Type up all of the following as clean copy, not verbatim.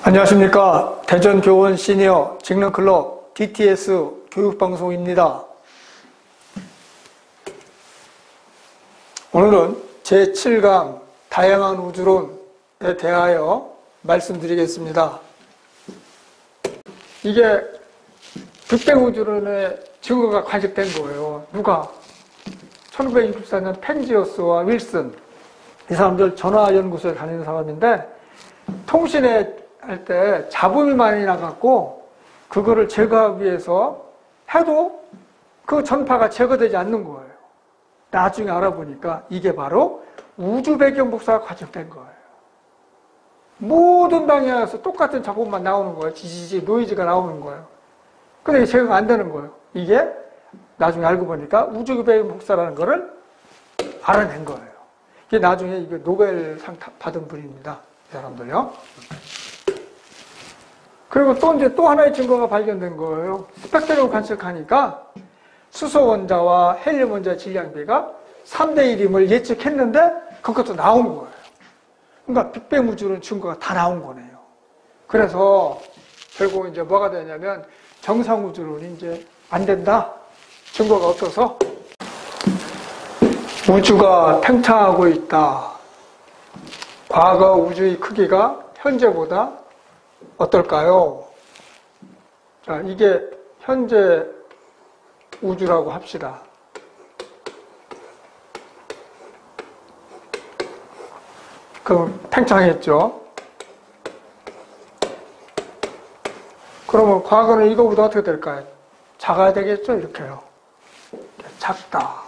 안녕하십니까. 대전교원 시니어 직능클럽 DTS 교육방송입니다. 오늘은 제7강 다양한 우주론에 대하여 말씀드리겠습니다. 이게 빅뱅 우주론의 증거가 관측된 거예요. 누가? 1964년 펜지어스와 윌슨, 이 사람들 전화연구소에 다니는 사람인데 통신에 할 때 잡음이 많이 나갖고 그거를 제거하기 위해서 해도 그 전파가 제거되지 않는 거예요. 나중에 알아보니까 이게 바로 우주 배경 복사가 관측된 거예요. 모든 방향에서 똑같은 잡음만 나오는 거예요. 지지지 노이즈가 나오는 거예요. 근데 이게 제거가 안 되는 거예요. 이게 나중에 알고 보니까 우주 배경 복사라는 거를 알아낸 거예요. 이게 나중에 이게 노벨상 받은 분입니다. 이 사람들요. 그리고 또 하나의 증거가 발견된 거예요. 스펙트럼을 관측하니까 수소 원자와 헬륨 원자의 질량비가 3대 1임을 예측했는데 그것도 나온 거예요. 그러니까 빅뱅 우주론 증거가 다 나온 거네요. 그래서 결국 이제 뭐가 되냐면 정상 우주론이 이제 안 된다. 증거가 없어서 우주가 팽창하고 있다. 과거 우주의 크기가 현재보다 어떨까요? 자, 이게 현재 우주라고 합시다. 그럼 팽창했죠? 그러면 과거는 이거보다 어떻게 될까요? 작아야 되겠죠? 이렇게요. 작다.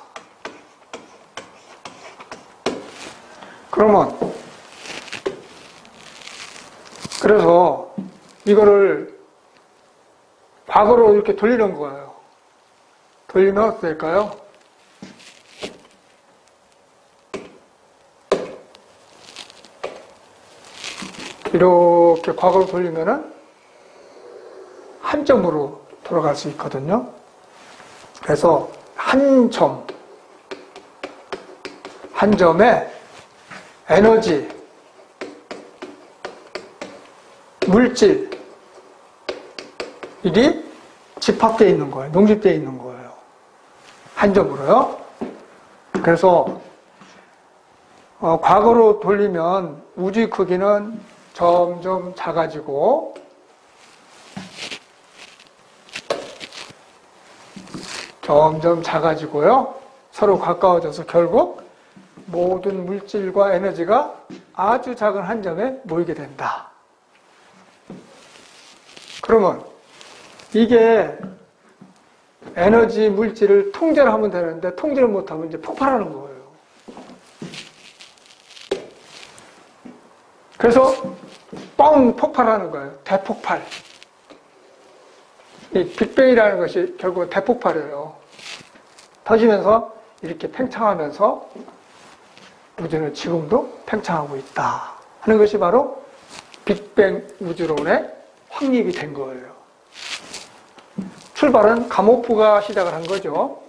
그래서 이거를 과거로 이렇게 돌리는 거예요. 돌리면 어떻게 될까요? 이렇게 과거로 돌리면은 한 점으로 돌아갈 수 있거든요. 그래서 한 점에 에너지, 물질, 일이 집합되어 있는 거예요. 농집되어 있는 거예요. 한 점으로요. 그래서 과거로 돌리면 우주의 크기는 점점 작아지고 점점 작아지고요. 서로 가까워져서 결국 모든 물질과 에너지가 아주 작은 한 점에 모이게 된다. 그러면 이게 에너지, 물질을 통제를 하면 되는데 통제를 못하면 이제 폭발하는 거예요. 그래서 뻥 폭발하는 거예요. 대폭발. 이 빅뱅이라는 것이 결국은 대폭발이에요. 터지면서 이렇게 팽창하면서 우주는 지금도 팽창하고 있다 하는 것이 바로 빅뱅 우주론의 확립이 된 거예요. 출발은 가모프가 시작을 한 거죠.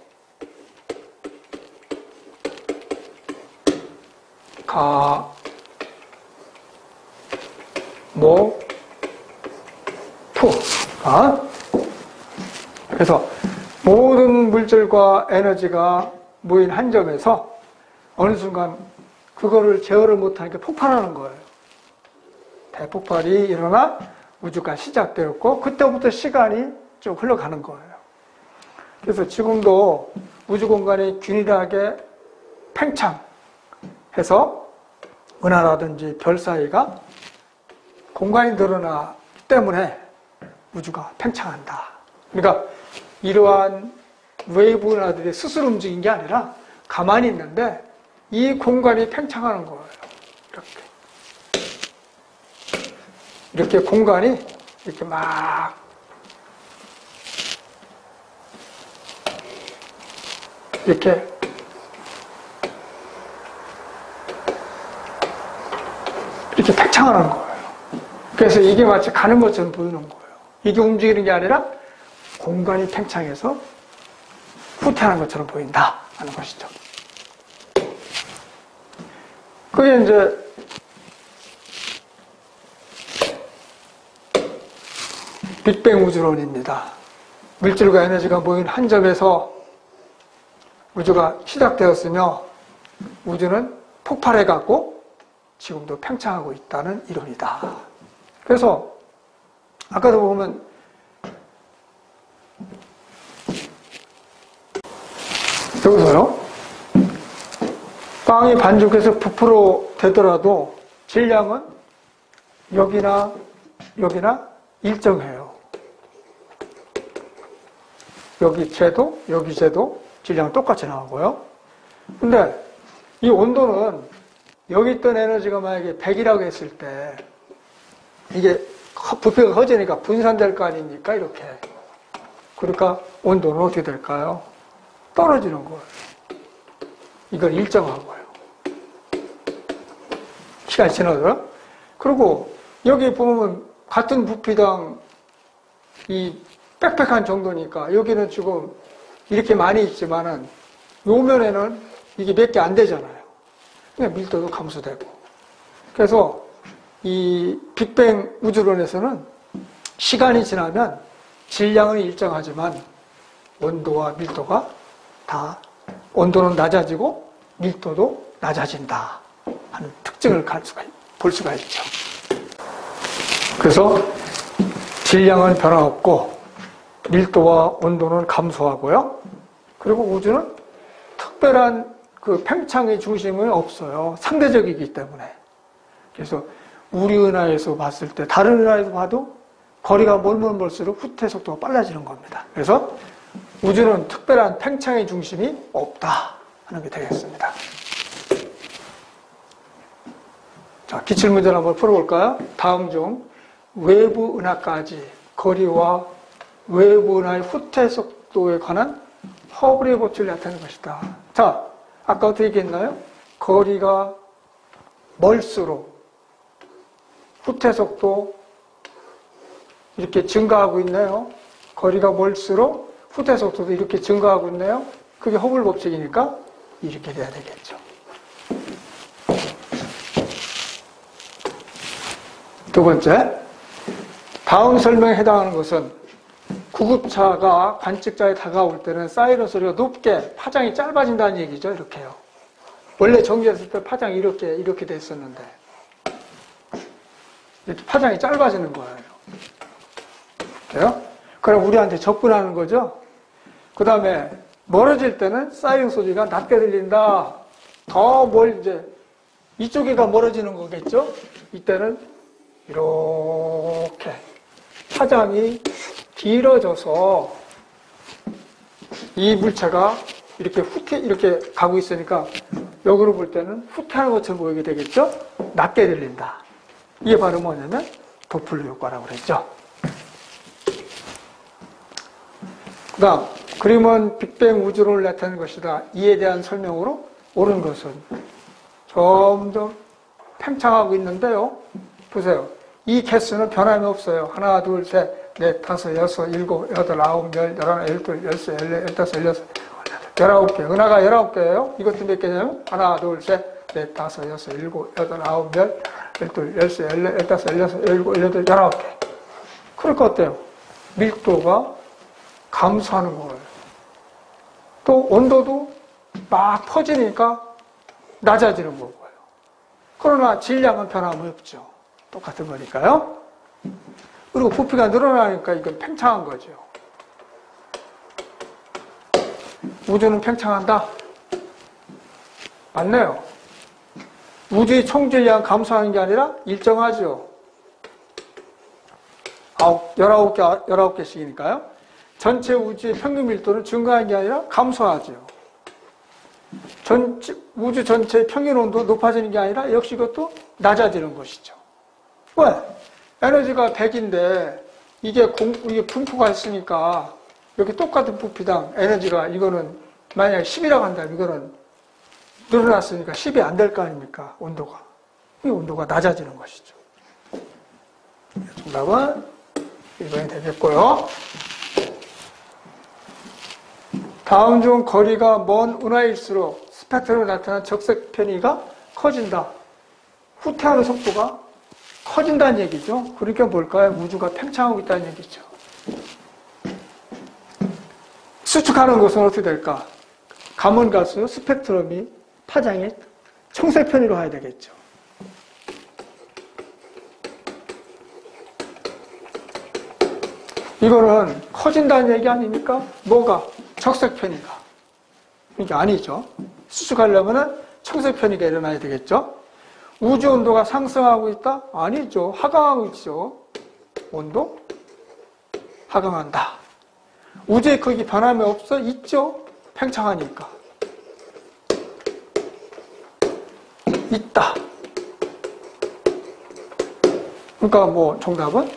그래서 모든 물질과 에너지가 모인 한 점에서 어느 순간 그거를 제어를 못하니까 폭발하는 거예요. 대폭발이 일어나 우주가 시작되었고 그때부터 시간이 쭉 흘러가는 거예요. 그래서 지금도 우주 공간이 균일하게 팽창해서 은하라든지 별 사이가 공간이 늘어나기 때문에 우주가 팽창한다. 그러니까 이러한 웨이브 은하들이 스스로 움직인 게 아니라 가만히 있는데 이 공간이 팽창하는 거예요. 이렇게 공간이 이렇게 막 이렇게 팽창하는 거예요. 그래서 이게 마치 가는 것처럼 보이는 거예요. 이게 움직이는 게 아니라 공간이 팽창해서 후퇴하는 것처럼 보인다 하는 것이죠. 그게 이제 빅뱅 우주론입니다. 물질과 에너지가 모인 한 점에서 우주가 시작되었으며 우주는 폭발해갖고 지금도 팽창하고 있다는 이론이다. 그래서 아까도 보면 여기서요, 빵이 반죽해서 부풀어 되더라도 질량은 여기나 여기나 일정해요. 여기 재도 여기 재도 질량은 똑같이 나오고요. 근데 이 온도는 여기 있던 에너지가 만약에 100이라고 했을 때 이게 부피가 커지니까 분산될 거 아닙니까? 이렇게. 그러니까 온도는 어떻게 될까요? 떨어지는 거예요. 이건 일정하고요. 시간이 지나더라. 그리고 여기 보면 같은 부피당 이 빽빽한 정도니까 여기는 지금 이렇게 많이 있지만은 요면에는 이게 몇 개 안 되잖아요. 그냥 밀도도 감소되고. 그래서 이 빅뱅 우주론에서는 시간이 지나면 질량은 일정하지만 온도와 밀도가 다 온도는 낮아지고 밀도도 낮아진다 하는 특징을 볼 수가 있죠. 그래서 질량은 변화없고 밀도와 온도는 감소하고요. 그리고 우주는 특별한 그 팽창의 중심은 없어요. 상대적이기 때문에. 그래서 우리 은하에서 봤을 때 다른 은하에서 봐도 거리가 멀면 멀수록 후퇴 속도가 빨라지는 겁니다. 그래서 우주는 특별한 팽창의 중심이 없다 하는 게 되겠습니다. 자, 기출문제를 한번 풀어볼까요? 다음 중 외부 은하까지 거리와 외부 은하의 후퇴 속도에 관한 허블의 법칙을 나타내는 것이다. 자, 아까 어떻게 얘기했나요? 거리가 멀수록 후퇴 속도 이렇게 증가하고 있네요. 거리가 멀수록 후퇴 속도도 이렇게 증가하고 있네요. 그게 허블 법칙이니까 이렇게 돼야 되겠죠. 두 번째, 다음 설명에 해당하는 것은 구급차가 관측자에 다가올 때는 사이렌 소리가 높게 파장이 짧아진다는 얘기죠. 이렇게요. 원래 정지했을 때 파장이 이렇게 됐었는데 이렇게 파장이 짧아지는 거예요. 이렇게요. 그럼 우리한테 접근하는 거죠. 그 다음에 멀어질 때는 사이렌 소리가 낮게 들린다. 이제 이쪽이가 멀어지는 거겠죠. 이때는 이렇게 파장이 길어져서 이 물체가 이렇게 가고 있으니까 역으로 볼 때는 후퇴하는 것처럼 보이게 되겠죠? 낮게 들린다. 이게 바로 뭐냐면 도플러 효과라고 그랬죠. 그 다음, 그림은 빅뱅 우주론을 나타내는 것이다. 이에 대한 설명으로 옳은 것은 점점 팽창하고 있는데요. 보세요. 이 개수는 변함이 없어요. 하나, 둘, 셋, 넷, 다섯, 여섯, 일곱, 여덟, 아홉, 열, 열하나, 열둘, 열세, 열네, 열다섯, 열여섯, 19개. 은하가 19개예요. 이것도 몇 개냐면 하나, 둘, 셋, 넷, 다섯, 여섯, 일곱, 여덟, 아홉, 열, 열둘, 열세, 열네, 열다섯, 열여섯, 열일곱, 열여덟, 19개. 그러니까 어때요? 밀도가 감소하는 거예요. 또 온도도 막 퍼지니까 낮아지는 거고요. 그러나 질량은 변함이 없죠. 똑같은 거니까요. 그리고 부피가 늘어나니까 이건 팽창한 거죠. 우주는 팽창한다? 맞네요. 우주의 총질량 감소하는 게 아니라 일정하죠. 19개씩이니까요. 전체 우주의 평균 밀도는 증가하는 게 아니라 감소하죠. 우주 전체의 평균 온도 높아지는 게 아니라 역시 그것도 낮아지는 것이죠. 왜? 에너지가 100인데 이게 분포가 있으니까 여기 똑같은 부피당 에너지가 이거는 만약에 10이라고 한다면 이거는 늘어났으니까 10이 안 될 거 아닙니까? 온도가. 이 온도가 낮아지는 것이죠. 정답은 1번이 되겠고요. 다음 중 거리가 먼 은하일수록 스펙트럼에 나타난 적색 편의가 커진다. 후퇴하는 속도가 커진다는 얘기죠. 그러니까 뭘까요? 우주가 팽창하고 있다는 얘기죠. 수축하는 것은 어떻게 될까? 가면 갈수록 스펙트럼이 파장이 청색편으로 가야 되겠죠. 이거는 커진다는 얘기 아닙니까? 뭐가? 적색편이가. 이게 아니죠. 수축하려면 청색편이가 일어나야 되겠죠. 우주 온도가 상승하고 있다? 아니죠. 하강하고 있죠. 온도? 하강한다. 우주의 크기 변함이 없어? 있죠. 팽창하니까. 있다. 그러니까 뭐 정답은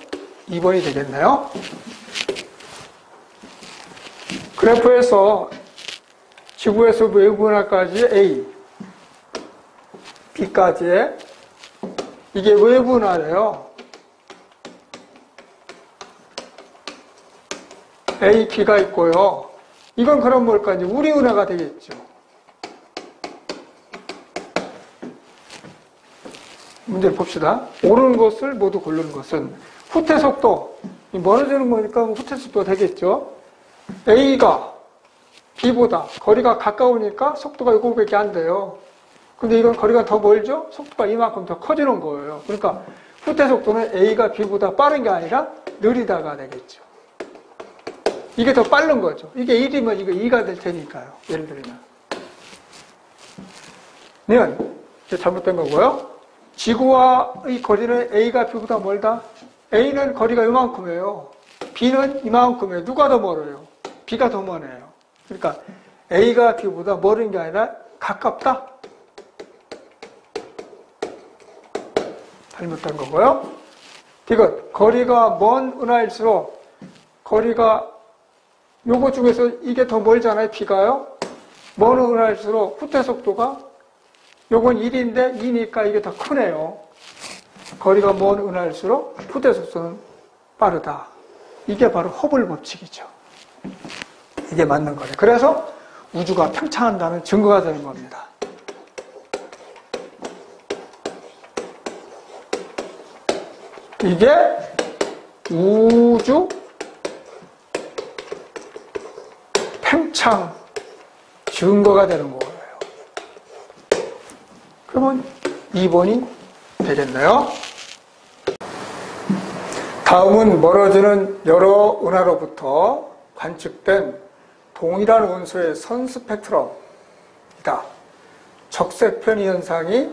2번이 되겠네요. 그래프에서 지구에서 외부 은하까지 A, B까지의 이게 외부 은하래요. A, B가 있고요. 이건 그럼 뭘까? 이제 우리 은하가 되겠죠. 문제를 봅시다. 오르는 것을 모두 고르는 것은 후퇴 속도, 멀어지는 거니까 후퇴 속도가 되겠죠. A가 B보다 거리가 가까우니까 속도가 이거밖에 안 돼요. 근데 이건 거리가 더 멀죠? 속도가 이만큼 더 커지는 거예요. 그러니까 후퇴 속도는 A가 B보다 빠른 게 아니라 느리다가 되겠죠. 이게 더 빠른 거죠. 이게 1이면 이거 2가 될 테니까요. 예를 들면. 이게 잘못된 거고요. 지구와의 거리는 A가 B보다 멀다. A는 거리가 이만큼이에요. B는 이만큼이에요. 누가 더 멀어요? B가 더 머네요. 그러니까 A가 B보다 멀은 게 아니라 가깝다. 잘못된 거고요. 이것 거리가 먼 은하일수록 거리가 요거 중에서 이게 더 멀잖아요. B가요. 먼 은하일수록 후퇴 속도가 요건 1인데 2니까 이게 더 크네요. 거리가 먼 은하일수록 후퇴 속도는 빠르다. 이게 바로 허블 법칙이죠. 이게 맞는 거예요. 그래서 우주가 팽창한다는 증거가 되는 겁니다. 이게 우주 팽창 증거가 되는 거예요. 그러면 2번이 되겠네요. 다음은 멀어지는 여러 은하로부터 관측된 동일한 원소의 선 스펙트럼이다. 적색편이 현상이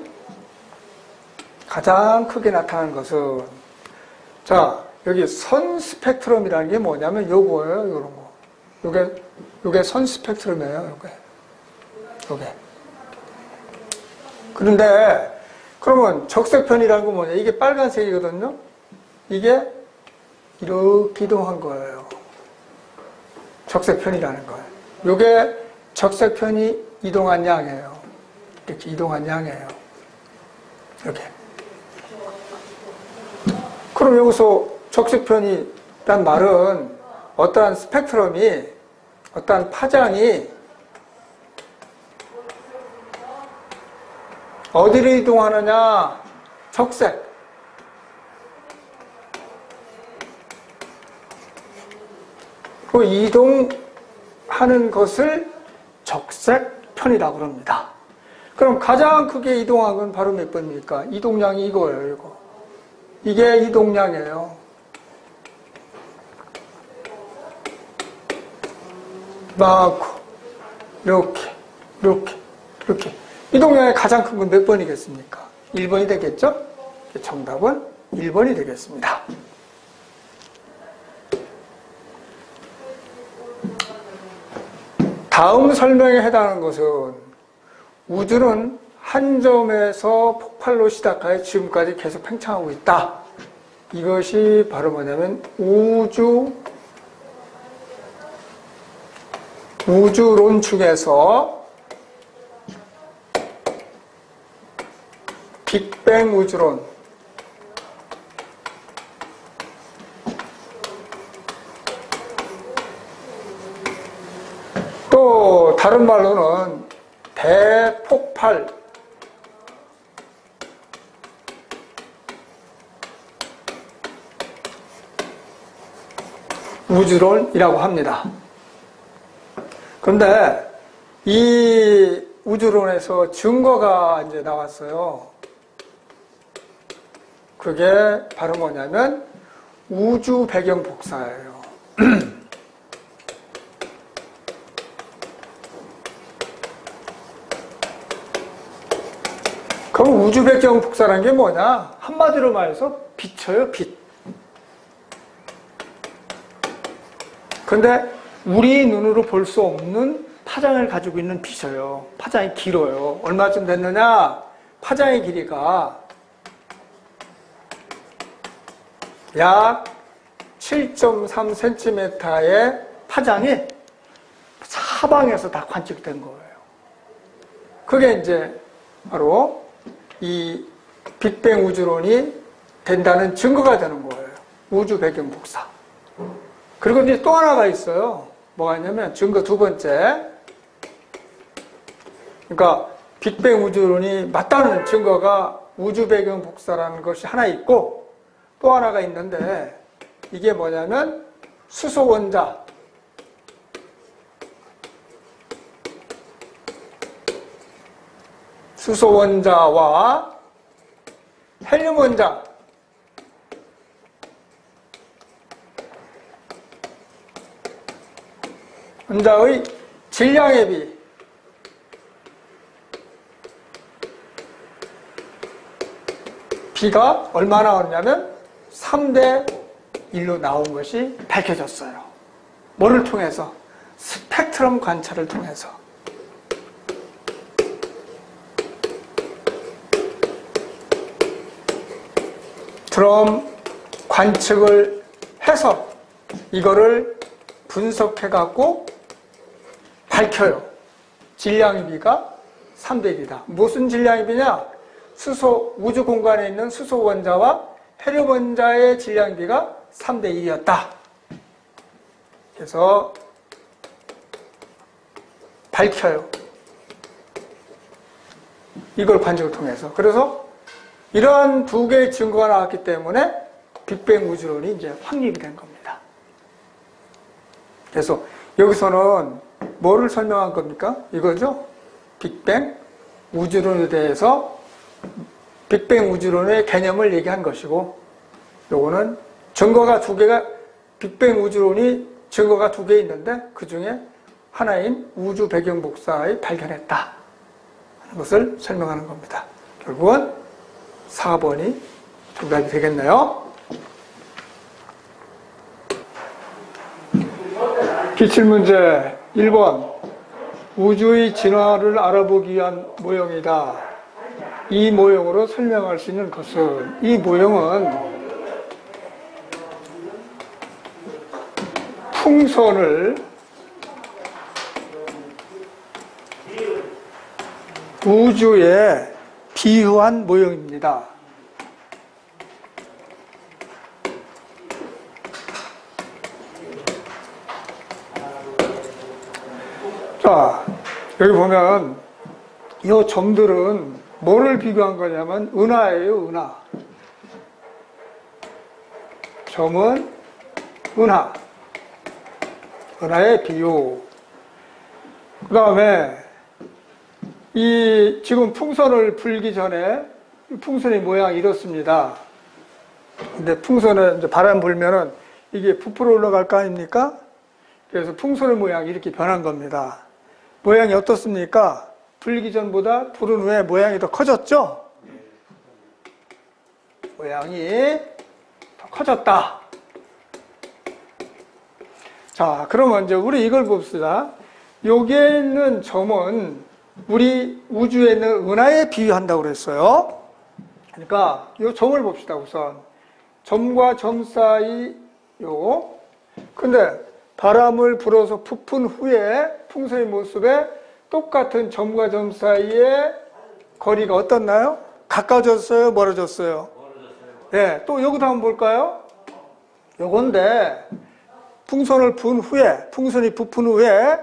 가장 크게 나타나는 것은, 자, 여기 선 스펙트럼이라는 게 뭐냐면 요거예요, 요런 거. 요게 선 스펙트럼이에요, 요게. 그런데, 그러면 적색편이라는 건 뭐냐? 이게 빨간색이거든요? 이게 이렇게 이동한 거예요. 적색편이라는 거예요. 요게 적색편이 이동한 양이에요. 이렇게 이동한 양이에요. 이렇게. 그럼 여기서 적색편이란 말은 어떠한 스펙트럼이, 어떠한 파장이 어디를 이동하느냐? 적색. 그 이동하는 것을 적색편이라고 합니다. 그럼 가장 크게 이동한 건 바로 몇 번입니까? 이동량이 이거예요, 이거. 이게 이동량이에요. 많고, 이렇게. 이동량이 가장 큰 건 몇 번이겠습니까? 1번이 되겠죠? 정답은 1번이 되겠습니다. 다음 설명에 해당하는 것은 우주는 한 점에서 폭발로 시작하여 지금까지 계속 팽창하고 있다. 이것이 바로 뭐냐면 우주론 중에서 빅뱅 우주론, 또 다른 말로는 대폭발 우주론이라고 합니다. 그런데 이 우주론에서 증거가 이제 나왔어요. 그게 바로 뭐냐면 우주 배경 복사예요. 그럼 우주 배경 복사라는 게 뭐냐? 한마디로 말해서 빛이에요, 빛. 근데 우리 눈으로 볼 수 없는 파장을 가지고 있는 빛이에요. 파장이 길어요. 얼마쯤 됐느냐? 파장의 길이가 약 7.3cm의 파장이 사방에서 다 관측된 거예요. 그게 이제 바로 이 빅뱅 우주론이 된다는 증거가 되는 거예요. 우주 배경 복사. 그리고 이제 또 하나가 있어요. 뭐가 있냐면 증거 두 번째. 그러니까 빅뱅 우주론이 맞다는 증거가 우주 배경 복사라는 것이 하나 있고 또 하나가 있는데 이게 뭐냐면 수소 원자. 수소 원자와 헬륨 원자. 원자의 질량의 비. 비가 얼마 나왔냐면 3대 1로 나온 것이 밝혀졌어요. 뭐를 통해서? 스펙트럼 관찰을 통해서. 그럼 관측을 해서 이거를 분석해갖고 밝혀요. 질량의 비가 3대 1이다. 무슨 질량의 비냐? 수소, 우주 공간에 있는 수소 원자와 헬륨 원자의 질량의 비가 3대 1이었다. 그래서 밝혀요. 이걸 관측을 통해서. 그래서 이러한 두 개의 증거가 나왔기 때문에 빅뱅 우주론이 이제 확립이 된 겁니다. 그래서 여기서는 뭐를 설명한 겁니까? 이거죠? 빅뱅 우주론에 대해서 빅뱅 우주론의 개념을 얘기한 것이고 요거는 증거가 두 개가 빅뱅 우주론이 증거가 두 개 있는데 그 중에 하나인 우주 배경 복사의 발견했다 하는 것을 설명하는 겁니다. 결국은 4번이 정답이 되겠네요. 기출문제 1번 우주의 진화를 알아보기 위한 모형이다. 이 모형으로 설명할 수 있는 것은 이 모형은 풍선을 우주에 비유한 모형입니다. 자, 여기 보면 이 점들은 뭐를 비교한 거냐면 은하예요, 은하. 점은 은하. 은하의 비유. 그 다음에 이 지금 풍선을 불기 전에 풍선의 모양이 이렇습니다. 근데 풍선에 이제 바람 불면은 이게 부풀어 올라갈 거 아닙니까? 그래서 풍선의 모양이 이렇게 변한 겁니다. 모양이 어떻습니까? 불기 전보다 불은 후에 모양이 더 커졌죠? 모양이 더 커졌다. 자, 그러면 이제 우리 이걸 봅시다. 여기에 있는 점은 우리 우주에 있는 은하에 비유한다고 그랬어요. 그러니까 이 점을 봅시다, 우선. 점과 점 사이 근데 바람을 불어서 부푼 후에 풍선의 모습에 똑같은 점과 점 사이의 거리가 어떻나요? 가까워졌어요? 멀어졌어요? 네, 또 여기도 한번 볼까요? 요건데 풍선을 분 후에, 풍선이 부푼 후에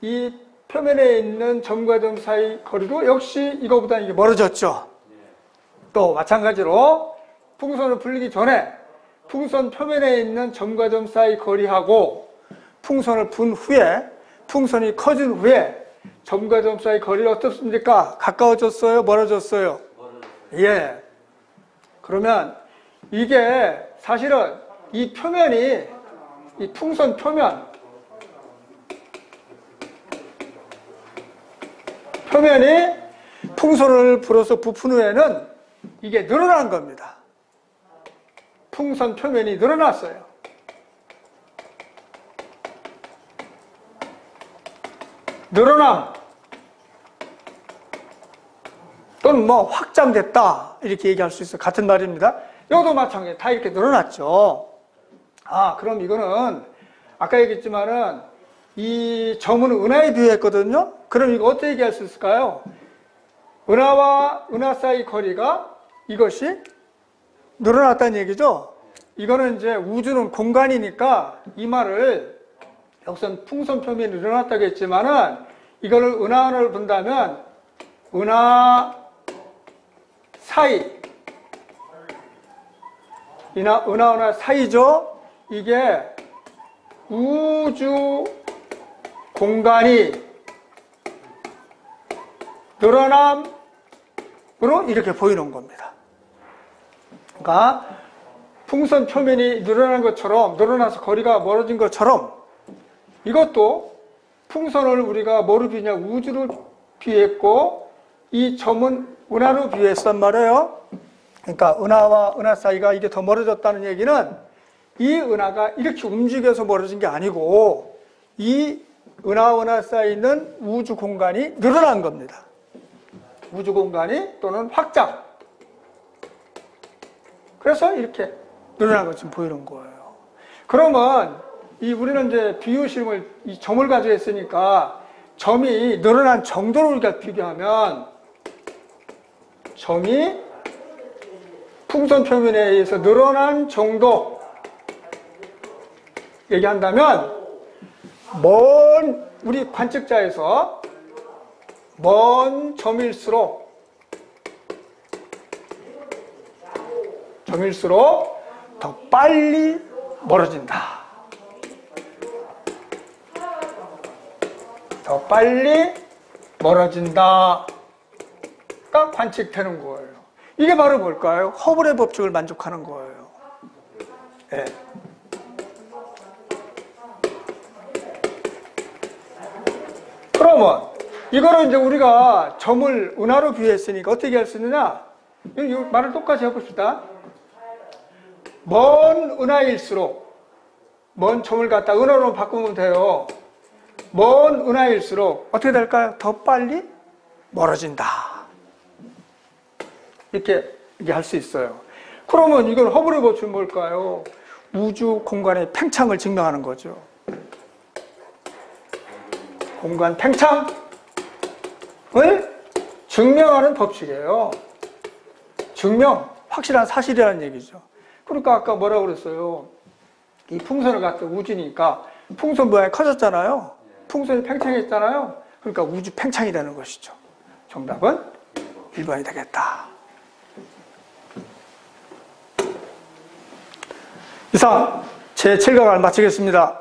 이 표면에 있는 점과 점 사이 거리도 역시 이거보다 이게 멀어졌죠. 또 마찬가지로 풍선을 불리기 전에 풍선 표면에 있는 점과 점 사이 거리하고 풍선을 분 후에 풍선이 커진 후에 점과 점 사이 거리가 어떻습니까? 가까워졌어요? 멀어졌어요? 예. 그러면 이게 사실은 이 표면이, 이 풍선 표면이 풍선을 불어서 부푼 후에는 이게 늘어난 겁니다. 풍선 표면이 늘어났어요. 늘어남 또는 뭐 확장됐다 이렇게 얘기할 수 있어요. 같은 말입니다. 이것도 마찬가지예요. 다 이렇게 늘어났죠. 아, 그럼 이거는 아까 얘기했지만은 이 점은 은하에 비유했거든요. 그럼 이거 어떻게 얘기할 수 있을까요? 은하와 은하 사이 거리가 이것이 늘어났다는 얘기죠. 이거는 이제 우주는 공간이니까 이 말을 여기선 풍선 표면이 늘어났다고 했지만은 이거를 은하원을 본다면 은하 사이, 은하 사이죠. 이게 우주 공간이 늘어남으로 이렇게 보이는 겁니다. 그러니까 풍선 표면이 늘어난 것처럼, 늘어나서 거리가 멀어진 것처럼 이것도 풍선을 우리가 뭐로 비유냐? 우주로 비유했고 이 점은 은하로 비유했단 말이에요. 그러니까 은하와 은하 사이가 이게 더 멀어졌다는 얘기는 이 은하가 이렇게 움직여서 멀어진 게 아니고 이 은하 사이에 있는 우주 공간이 늘어난 겁니다. 우주 공간이 또는 확장. 그래서 이렇게 늘어난 것처럼 보이는 거예요. 그러면 우리는 이제 비유심을, 이 점을 가지고 했으니까 점이 늘어난 정도를 우리가 비교하면 점이 풍선 표면에 의해서 늘어난 정도 얘기한다면 우리 관측자에서 먼 점일수록 더 빨리 멀어진다. 더 빨리 멀어진다가 관측되는 거예요. 이게 바로 뭘까요? 허블의 법칙을 만족하는 거예요. 네. 그러면 이거를 이제 우리가 점을 은하로 비유했으니까 어떻게 할 수 있느냐? 이 말을 똑같이 해봅시다. 먼 은하일수록, 먼 점을 갖다 은하로 바꾸면 돼요. 먼 은하일수록 어떻게 될까요? 더 빨리 멀어진다. 이렇게 할 수 있어요. 그러면 이건 허블의 법칙은 뭘까요? 우주 공간의 팽창을 증명하는 거죠. 공간 팽창을 증명하는 법칙이에요. 증명, 확실한 사실이라는 얘기죠. 그러니까 아까 뭐라고 그랬어요? 이 풍선을 갖다 우주니까 풍선 모양이 커졌잖아요. 풍선이 팽창했잖아요. 그러니까 우주 팽창이 되는 것이죠. 정답은 1번이 되겠다. 이상 제 7강을 마치겠습니다.